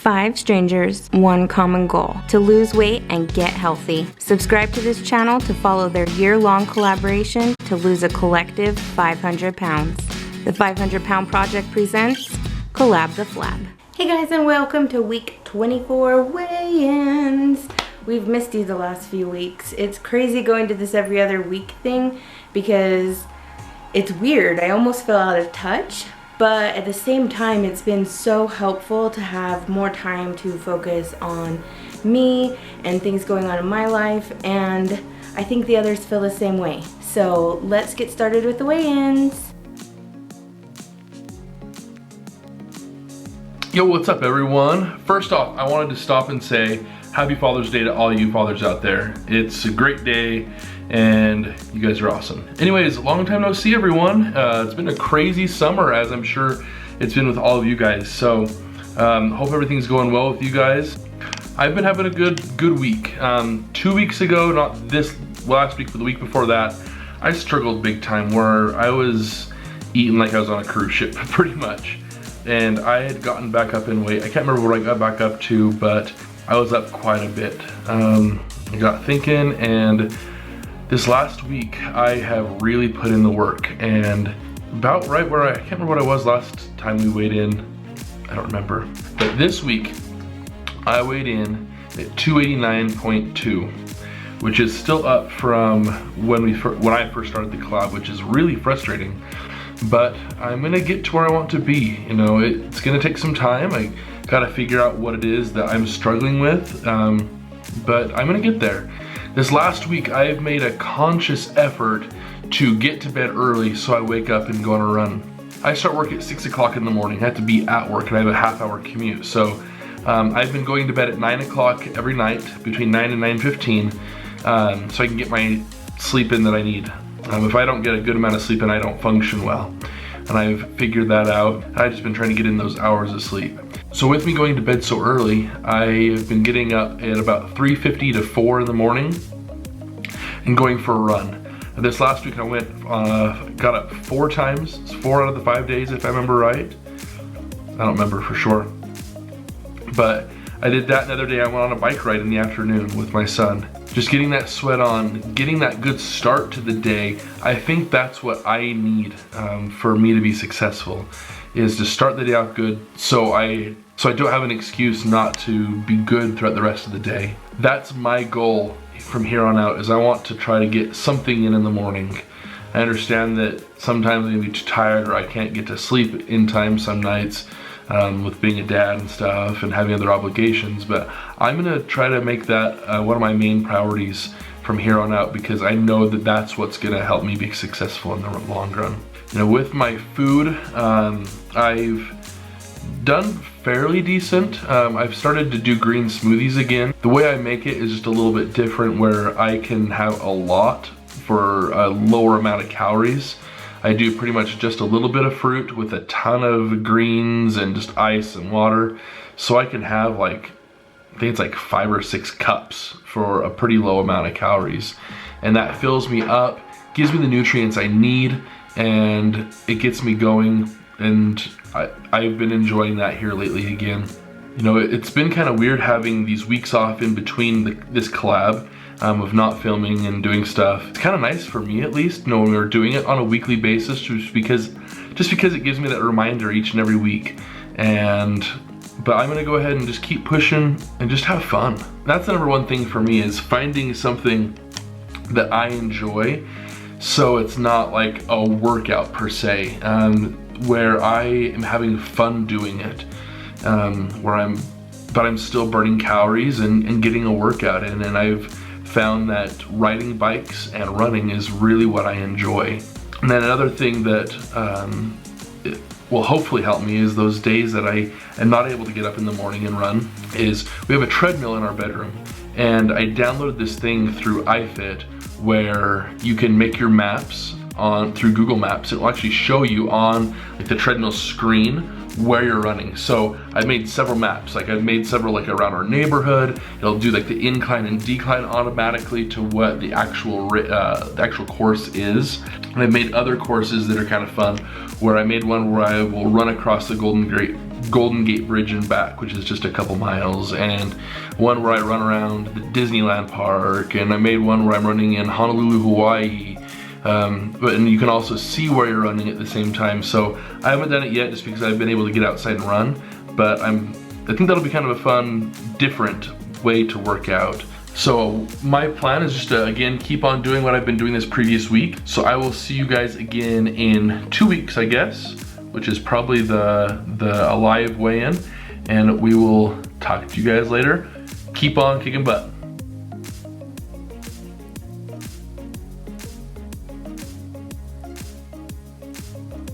5 strangers, 1 common goal: to lose weight and get healthy. Subscribe to this channel to follow their year-long collaboration to lose a collective 500 pounds. The 500 Pound Project presents Collab The Flab. Hey guys, and welcome to week 24 weigh-ins. We've missed you the last few weeks. It's crazy going to this every other week thing because it's weird. I almost feel out of touch. But at the same time, it's been so helpful to have more time to focus on me and things going on in my life, and I think the others feel the same way. So let's get started with the weigh-ins. Yo, what's up everyone? First off, I wanted to stop and say Happy Father's Day to all you fathers out there. It's a great day and you guys are awesome. Anyways, long time no see everyone. It's been a crazy summer, as I'm sure it's been with all of you guys. So hope everything's going well with you guys. I've been having a good week. 2 weeks ago, not this last week, but the week before that, I struggled big time where I was eating like I was on a cruise ship pretty much. And I had gotten back up in weight. I can't remember what I got back up to, but I was up quite a bit. I got thinking, and this last week I have really put in the work, and about right where I can't remember what I was last time we weighed in. I don't remember. But this week I weighed in at 289.2, which is still up from when I first started the collab, which is really frustrating. But I'm gonna get to where I want to be. You know, it's gonna take some time. I gotta figure out what it is that I'm struggling with, but I'm gonna get there. This last week, I've made a conscious effort to get to bed early so I wake up and go on a run. I start work at 6 o'clock in the morning. I have to be at work and I have a half-hour commute. So I've been going to bed at 9 o'clock every night, between 9 and 9:15, so I can get my sleep in that I need. If I don't get a good amount of sleep in, I don't function well. And I've figured that out. I've just been trying to get in those hours of sleep. So with me going to bed so early, I've been getting up at about 3:50 to 4 in the morning and going for a run. And this last week I got up 4 times. It's 4 out of the 5 days if I remember right. I don't remember for sure. But I did that. Another day I went on a bike ride in the afternoon with my son. Just getting that sweat on, getting that good start to the day. I think that's what I need for me to be successful, is to start the day out good so I don't have an excuse not to be good throughout the rest of the day. That's my goal from here on out, is I want to try to get something in the morning. I understand that sometimes I'm gonna be too tired or I can't get to sleep in time some nights with being a dad and stuff and having other obligations, but I'm gonna try to make that one of my main priorities from here on out, because I know that that's what's gonna help me be successful in the long run. You know, with my food, I've done fairly decent. I've started to do green smoothies again. The way I make it is just a little bit different, where I can have a lot for a lower amount of calories. I do pretty much just a little bit of fruit with a ton of greens and just ice and water. So I can have like, I think it's like 5 or 6 cups for a pretty low amount of calories. And that fills me up, gives me the nutrients I need, and it gets me going. And I've been enjoying that here lately again. You know, it's been kind of weird having these weeks off in between this collab. Of not filming and doing stuff. It's kind of nice for me, at least, when we're doing it on a weekly basis, just because it gives me that reminder each and every week. But I'm gonna go ahead and just keep pushing and just have fun. That's the number one thing for me, is finding something that I enjoy, so it's not like a workout per se, where I am having fun doing it, but I'm still burning calories and getting a workout in. And I've found that riding bikes and running is really what I enjoy. And then another thing that will hopefully help me is those days that I am not able to get up in the morning and run, is we have a treadmill in our bedroom, and I downloaded this thing through iFit where you can make your maps through Google Maps. It will actually show you on like the treadmill screen where you're running. So I made several maps. Like I've made several like around our neighborhood. It'll do like the incline and decline automatically to what the actual course is. And I've made other courses that are kind of fun, where I made one where I will run across the Golden Golden Gate Bridge and back, which is just a couple miles, and one where I run around the Disneyland Park, and I made one where I'm running in Honolulu, Hawaii. And you can also see where you're running at the same time. So I haven't done it yet just because I've been able to get outside and run, but I think that'll be kind of a fun, different way to work out. So my plan is just to, again, keep on doing what I've been doing this previous week. So I will see you guys again in 2 weeks, I guess, which is probably the live weigh-in, and we will talk to you guys later. Keep on kicking butt.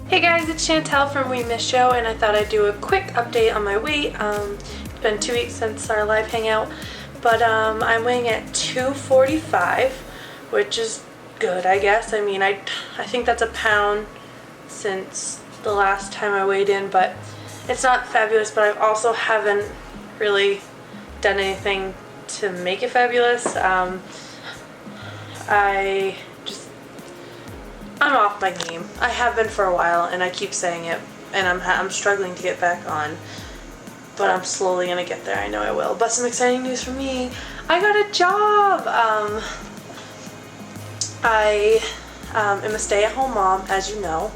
Hey guys, it's Chantel from We Miss Show, and I thought I'd do a quick update on my weight. It's been 2 weeks since our live hangout, but I'm weighing at 245, which is good, I guess. I mean, I think that's a pound since the last time I weighed in, but it's not fabulous, but I also haven't really done anything to make it fabulous. I'm off my game. I have been for a while, and I keep saying it, and I'm struggling to get back on, but I'm slowly gonna get there. I know I will. But some exciting news for me: I got a job. I am a stay-at-home mom, as you know,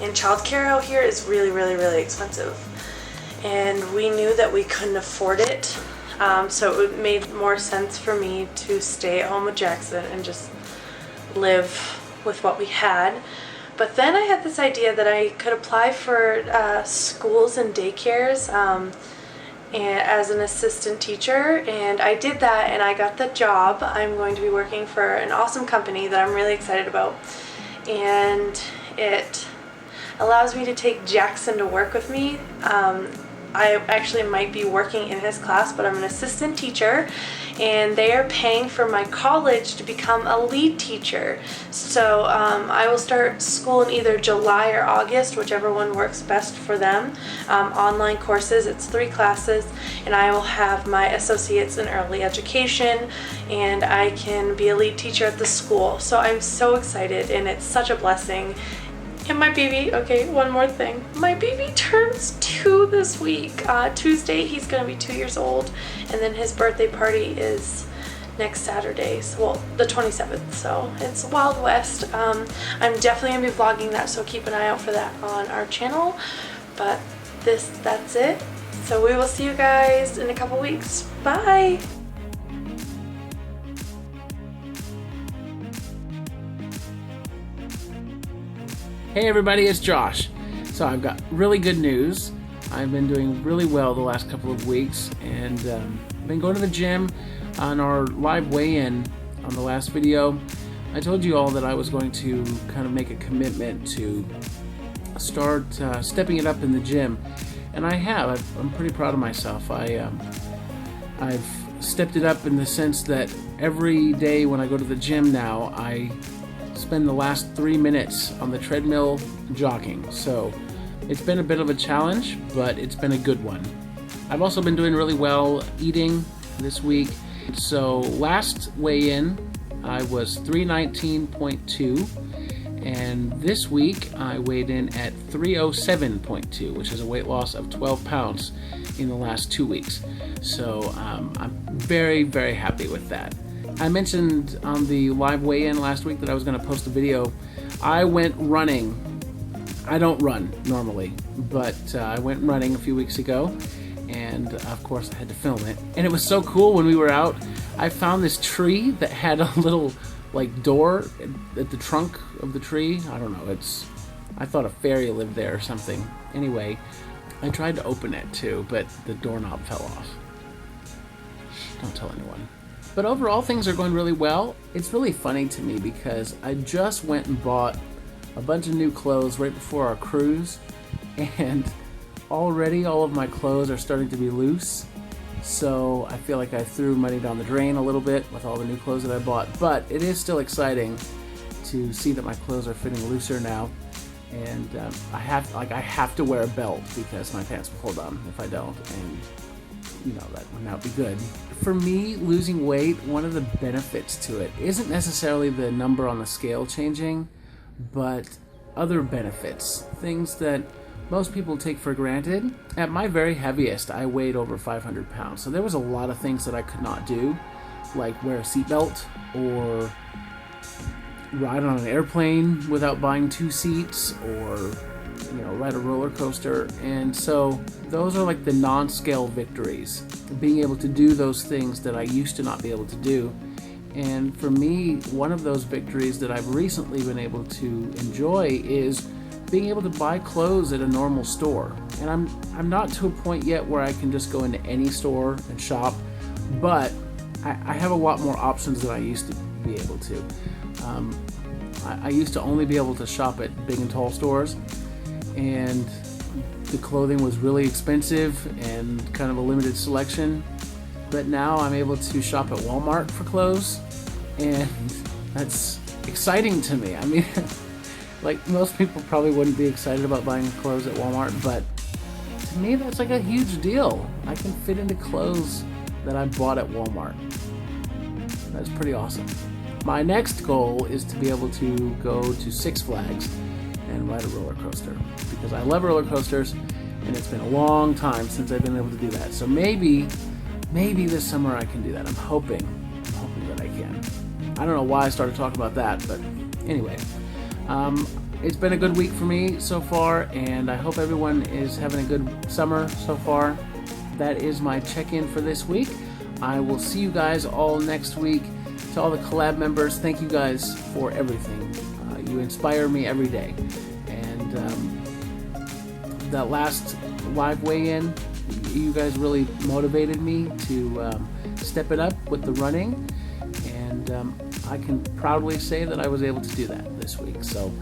and childcare out here is really, really, really expensive, and we knew that we couldn't afford it. So it made more sense for me to stay at home with Jackson and just live with what we had. But then I had this idea that I could apply for schools and daycares as an assistant teacher, and I did that and I got the job. I'm going to be working for an awesome company that I'm really excited about, and it allows me to take Jackson to work with me. I actually might be working in his class, but I'm an assistant teacher, and they are paying for my college to become a lead teacher. So I will start school in either July or August, whichever one works best for them. Online courses, it's 3 classes, and I will have my associates in early education, and I can be a lead teacher at the school. So I'm so excited, and it's such a blessing. And my baby, okay, one more thing. My baby turns 2 this week. Tuesday, he's gonna be 2 years old, and then his birthday party is next Saturday, so, well, the 27th, so it's Wild West. I'm definitely gonna be vlogging that, so keep an eye out for that on our channel. But that's it. So we will see you guys in a couple weeks. Bye! Hey everybody, it's Josh. So I've got really good news. I've been doing really well the last couple of weeks, and I've been going to the gym. On our live weigh-in on the last video, I told you all that I was going to kind of make a commitment to start stepping it up in the gym, and I have. I'm pretty proud of myself. I've stepped it up in the sense that every day when I go to the gym now, I spend the last 3 minutes on the treadmill jogging. So it's been a bit of a challenge, but it's been a good one. I've also been doing really well eating this week. So last weigh-in I was 319.2, and this week I weighed in at 307.2, which is a weight loss of 12 pounds in the last 2 weeks. So I'm very, very happy with that. I mentioned on the live weigh-in last week that I was going to post a video. I went running. I don't run normally, but I went running a few weeks ago, and of course I had to film it. And it was so cool when we were out. I found this tree that had a little like door at the trunk of the tree. I don't know, I thought a fairy lived there or something. Anyway, I tried to open it too, but the doorknob fell off. Don't tell anyone. But overall, things are going really well. It's really funny to me because I just went and bought a bunch of new clothes right before our cruise, and already all of my clothes are starting to be loose. So I feel like I threw money down the drain a little bit with all the new clothes that I bought. But it is still exciting to see that my clothes are fitting looser now. And I have to wear a belt because my pants will hold on if I don't. And you know, that would not be good. For me, losing weight, one of the benefits to it isn't necessarily the number on the scale changing, but other benefits. Things that most people take for granted. At my very heaviest, I weighed over 500 pounds. So there was a lot of things that I could not do, like wear a seatbelt or ride on an airplane without buying 2 seats, or ride a roller coaster. And so those are like the non-scale victories, being able to do those things that I used to not be able to do. And for me, one of those victories that I've recently been able to enjoy is being able to buy clothes at a normal store. And I'm not to a point yet where I can just go into any store and shop, but I have a lot more options than I used to be able to. I used to only be able to shop at big and tall stores, and the clothing was really expensive and kind of a limited selection. But now I'm able to shop at Walmart for clothes, and that's exciting to me. I mean, like, most people probably wouldn't be excited about buying clothes at Walmart, but to me that's like a huge deal. I can fit into clothes that I bought at Walmart. That's pretty awesome. My next goal is to be able to go to Six Flags and ride a roller coaster, because I love roller coasters, and it's been a long time since I've been able to do that. So maybe this summer I can do that. I'm hoping that I can. I don't know why I started talking about that, but anyway. It's been a good week for me so far, and I hope everyone is having a good summer so far. That is my check-in for this week. I will see you guys all next week. To all the Collab members, thank you guys for everything. You inspire me every day. And that last live weigh-in, you guys really motivated me to step it up with the running. And I can proudly say that I was able to do that this week. So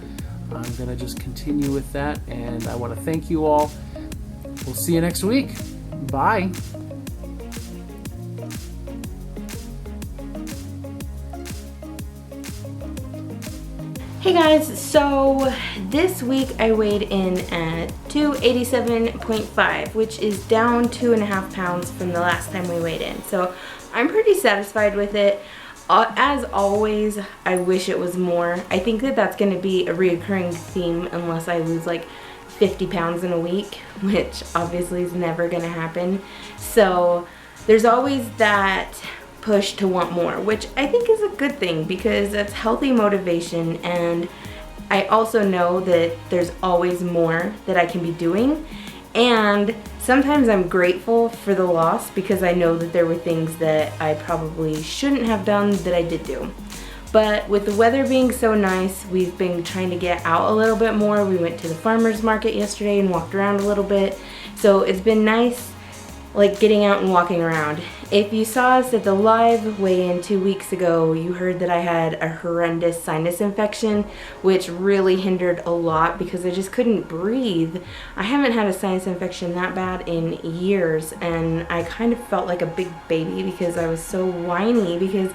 I'm going to just continue with that. And I want to thank you all. We'll see you next week. Bye. Hey guys, so this week I weighed in at 287.5, which is down 2.5 pounds from the last time we weighed in. So I'm pretty satisfied with it. As always, I wish it was more. I think that that's going to be a reoccurring theme unless I lose like 50 pounds in a week, which obviously is never going to happen. So there's always that push to want more, which I think is a good thing because that's healthy motivation, and I also know that there's always more that I can be doing, and sometimes I'm grateful for the loss because I know that there were things that I probably shouldn't have done that I did do. But with the weather being so nice, we've been trying to get out a little bit more. We went to the farmer's market yesterday and walked around a little bit, so it's been nice, like getting out and walking around. If you saw us at the live weigh-in 2 weeks ago, you heard that I had a horrendous sinus infection, which really hindered a lot because I just couldn't breathe. I haven't had a sinus infection that bad in years, and I kind of felt like a big baby because I was so whiny because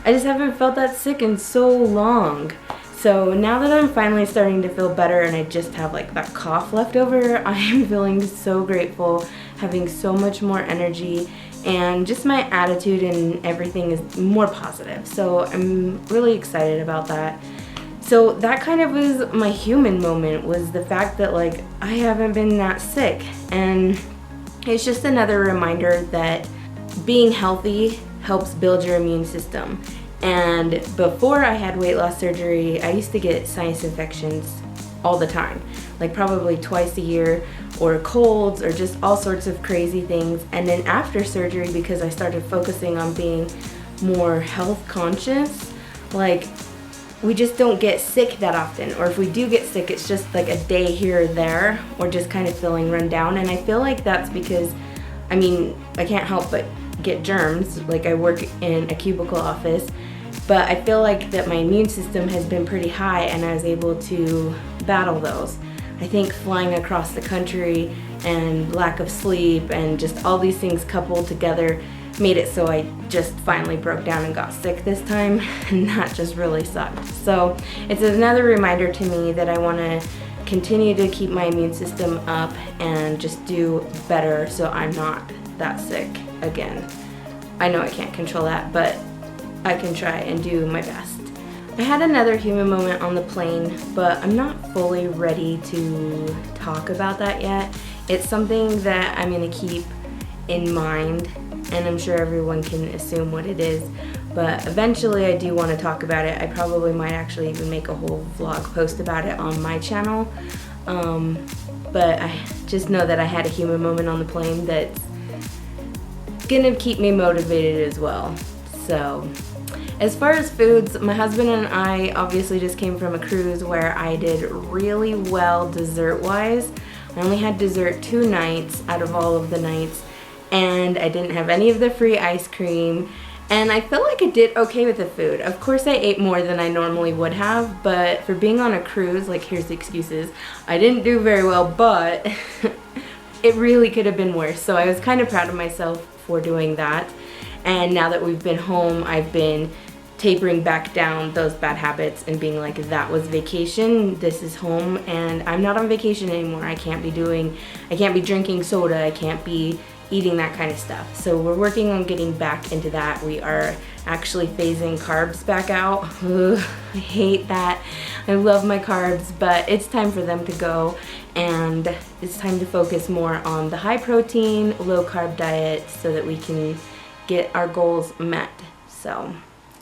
I just haven't felt that sick in so long. So now that I'm finally starting to feel better and I just have like that cough left over, I am feeling so grateful, having so much more energy, and just my attitude and everything is more positive. So I'm really excited about that. So that kind of was my human moment, was the fact that like I haven't been that sick, and it's just another reminder that being healthy helps build your immune system. And before I had weight loss surgery, I used to get sinus infections all the time, like probably twice a year, or colds, or just all sorts of crazy things. And then after surgery, because I started focusing on being more health conscious, like we just don't get sick that often, or if we do get sick, it's just like a day here or there, or just kind of feeling run down. And I feel like that's because, I mean, I can't help but get germs, like I work in a cubicle office, but I feel like that my immune system has been pretty high and I was able to battle those. I think flying across the country and lack of sleep and just all these things coupled together made it so I just finally broke down and got sick this time, and that just really sucked. So it's another reminder to me that I want to continue to keep my immune system up and just do better so I'm not that sick again. I know I can't control that, but I can try and do my best. I had another human moment on the plane, but I'm not fully ready to talk about that yet. It's something that I'm gonna keep in mind, and I'm sure everyone can assume what it is, but eventually I do want to talk about it. I probably might actually even make a whole vlog post about it on my channel, but I just know that I had a human moment on the plane that's gonna keep me motivated as well. So as far as foods, my husband and I obviously just came from a cruise where I did really well dessert wise. I only had dessert 2 nights out of all of the nights, and I didn't have any of the free ice cream, and I feel like I did okay with the food. Of course I ate more than I normally would have, but for being on a cruise, like, here's the excuses, I didn't do very well, but it really could have been worse. So I was kind of proud of myself for doing that, and now that we've been home, I've been tapering back down those bad habits and being like, that was vacation, this is home, and I'm not on vacation anymore. I can't be drinking soda, I can't be eating that kind of stuff. So we're working on getting back into that. We are actually phasing carbs back out. Ugh, I hate that. I love my carbs, but it's time for them to go, and it's time to focus more on the high protein, low carb diet so that we can get our goals met. So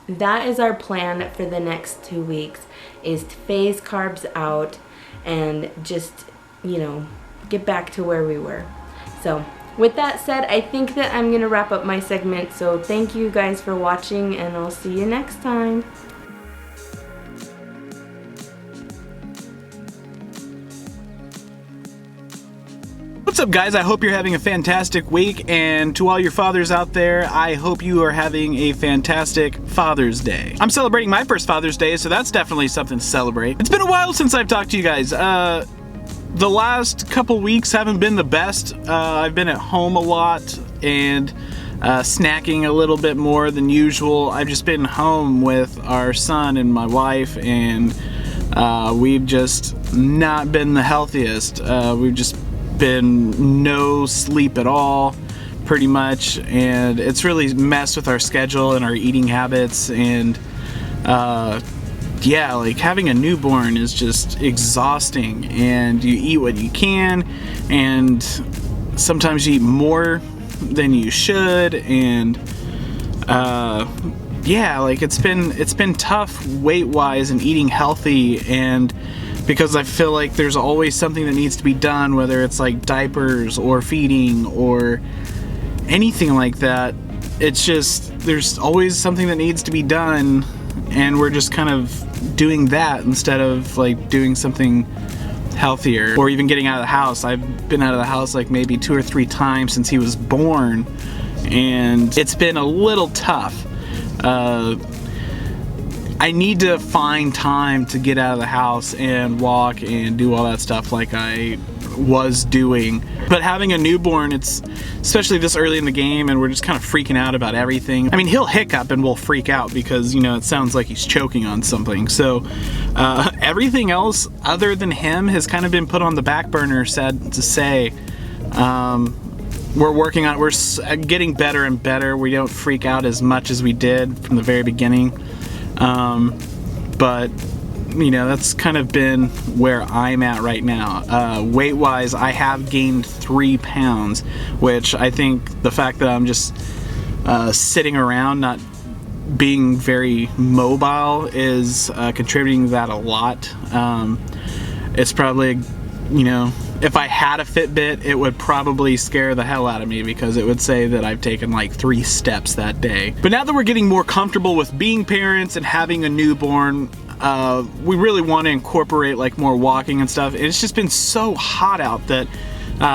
that is our plan for the next 2 weeks, is to phase carbs out and just, you know, get back to where we were. So with that said, I think that I'm gonna wrap up my segment. So thank you guys for watching, and I'll see you next time. What's up, guys? I hope you're having a fantastic week, and to all your fathers out there, I hope you are having a fantastic Father's Day. I'm celebrating my first Father's Day, so that's definitely something to celebrate. It's been a while since I've talked to you guys. The last couple weeks haven't been the best. I've been at home a lot and snacking a little bit more than usual. I've just been home with our son and my wife, and we've just not been the healthiest. We've just been no sleep at all, pretty much, and it's really messed with our schedule and our eating habits. And yeah, like, having a newborn is just exhausting, and you eat what you can, and sometimes you eat more than you should, and yeah, like, it's been tough weight-wise and eating healthy, and because I feel like there's always something that needs to be done, whether it's like diapers or feeding or anything like that. It's just, there's always something that needs to be done, and we're just kind of doing that instead of like doing something healthier or even getting out of the house. I've been out of the house like maybe 2 or 3 times since he was born, and it's been a little tough. I need to find time to get out of the house and walk and do all that stuff like I was doing. But having a newborn, it's especially this early in the game, and we're just kind of freaking out about everything. I mean, he'll hiccup and we'll freak out because, you know, it sounds like he's choking on something. So everything else other than him has kind of been put on the back burner, sad to say. We're working on it. We're getting better and better. We don't freak out as much as we did from the very beginning. But you know, that's kind of been where I'm at right now. Weight-wise, I have gained 3 pounds, which I think the fact that I'm just sitting around, not being very mobile, is contributing to that a lot. It's probably, you know, if I had a Fitbit, it would probably scare the hell out of me because it would say that I've taken like 3 steps that day. But now that we're getting more comfortable with being parents and having a newborn, we really want to incorporate like more walking and stuff. It's just been so hot out that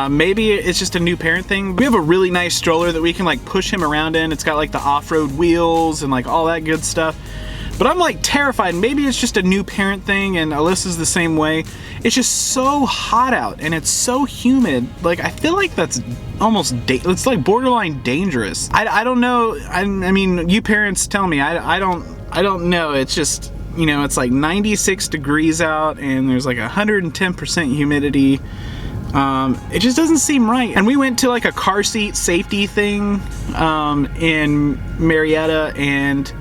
maybe it's just a new parent thing. We have a really nice stroller that we can like push him around in. It's got like the off-road wheels and like all that good stuff. But I'm like terrified. Maybe it's just a new parent thing, and Alyssa's the same way. It's just so hot out and it's so humid. Like, I feel like that's almost, it's like borderline dangerous. I don't know. I mean, you parents tell me. I don't know. It's just, you know, it's like 96 degrees out and there's like 110% humidity. It just doesn't seem right. And we went to like a car seat safety thing in Marietta, and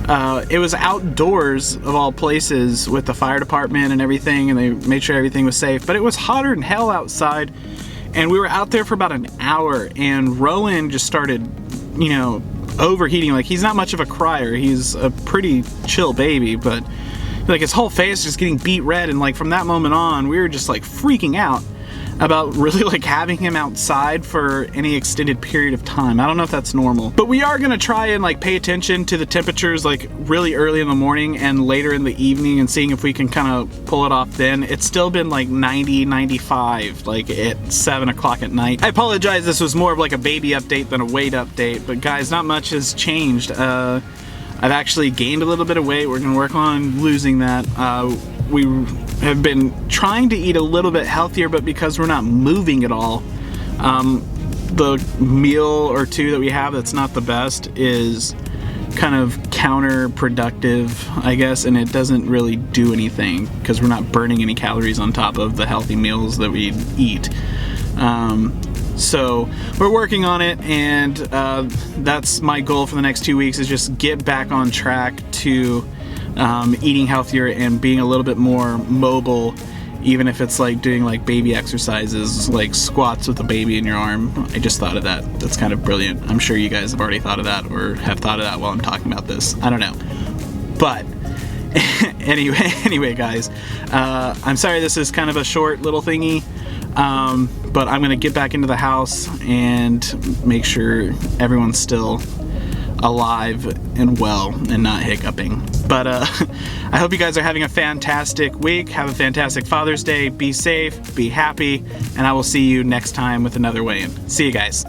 It was outdoors of all places with the fire department and everything, and they made sure everything was safe, but it was hotter than hell outside, and we were out there for about an hour, and Rowan just started, you know, overheating. Like, he's not much of a crier, he's a pretty chill baby, but like his whole face just getting beet red, and like from that moment on we were just like freaking out about really like having him outside for any extended period of time. I don't know if that's normal, but we are gonna try and like pay attention to the temperatures like really early in the morning and later in the evening, and seeing if we can kind of pull it off then. It's still been like 90, 95 like at 7 o'clock at night. I apologize, this was more of like a baby update than a weight update, but guys, not much has changed. I've actually gained a little bit of weight. We're gonna work on losing that. We have been trying to eat a little bit healthier, but because we're not moving at all, the meal or two that we have that's not the best is kind of counterproductive, I guess, and it doesn't really do anything because we're not burning any calories on top of the healthy meals that we eat. So we're working on it, and that's my goal for the next 2 weeks, is just get back on track to eating healthier and being a little bit more mobile, even if it's like doing like baby exercises, like squats with a baby in your arm. I just thought of that. That's kind of brilliant. I'm sure you guys have already thought of that, or have thought of that while I'm talking about this. I don't know. But anyway guys, I'm sorry this is kind of a short little thingy, but I'm gonna get back into the house and make sure everyone's still alive and well and not hiccuping. But I hope you guys are having a fantastic week. Have a fantastic Father's Day. Be safe, be happy, and I will see you next time with another weigh-in. See you guys.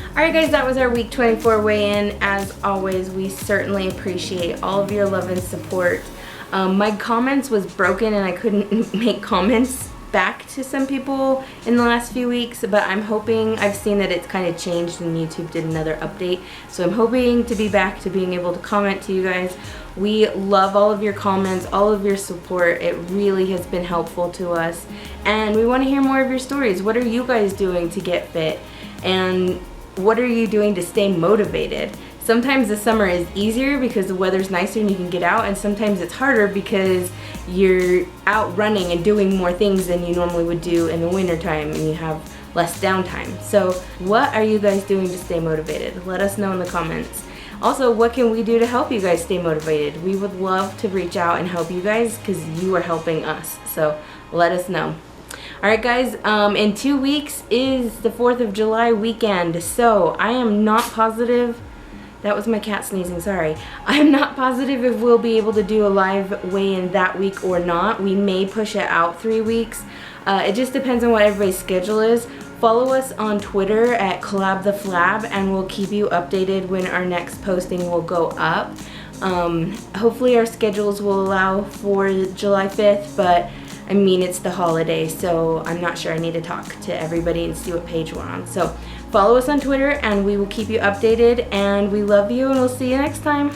Alright guys, that was our week 24 weigh-in. As always, we certainly appreciate all of your love and support. My comments was broken and I couldn't make comments back to some people in the last few weeks, but I'm hoping, I've seen that it's kind of changed and YouTube did another update, so I'm hoping to be back to being able to comment to you guys. We love all of your comments, all of your support. It really has been helpful to us, and we want to hear more of your stories. What are you guys doing to get fit, and what are you doing to stay motivated? Sometimes the summer is easier because the weather's nicer and you can get out, and sometimes it's harder because you're out running and doing more things than you normally would do in the winter time and you have less downtime. So what are you guys doing to stay motivated? Let us know in the comments. Also, what can we do to help you guys stay motivated? We would love to reach out and help you guys because you are helping us. So let us know. Alright guys, in 2 weeks is the 4th of July weekend, so I am not positive. That was my cat sneezing, sorry. I'm not positive if we'll be able to do a live weigh-in that week or not. We may push it out 3 weeks. It just depends on what everybody's schedule is. Follow us on Twitter at Collab The Flab, and we'll keep you updated when our next posting will go up. Hopefully our schedules will allow for July 5th, but I mean, it's the holiday, so I'm not sure. I need to talk to everybody and see what page we're on. So follow us on Twitter and we will keep you updated, and we love you, and we'll see you next time.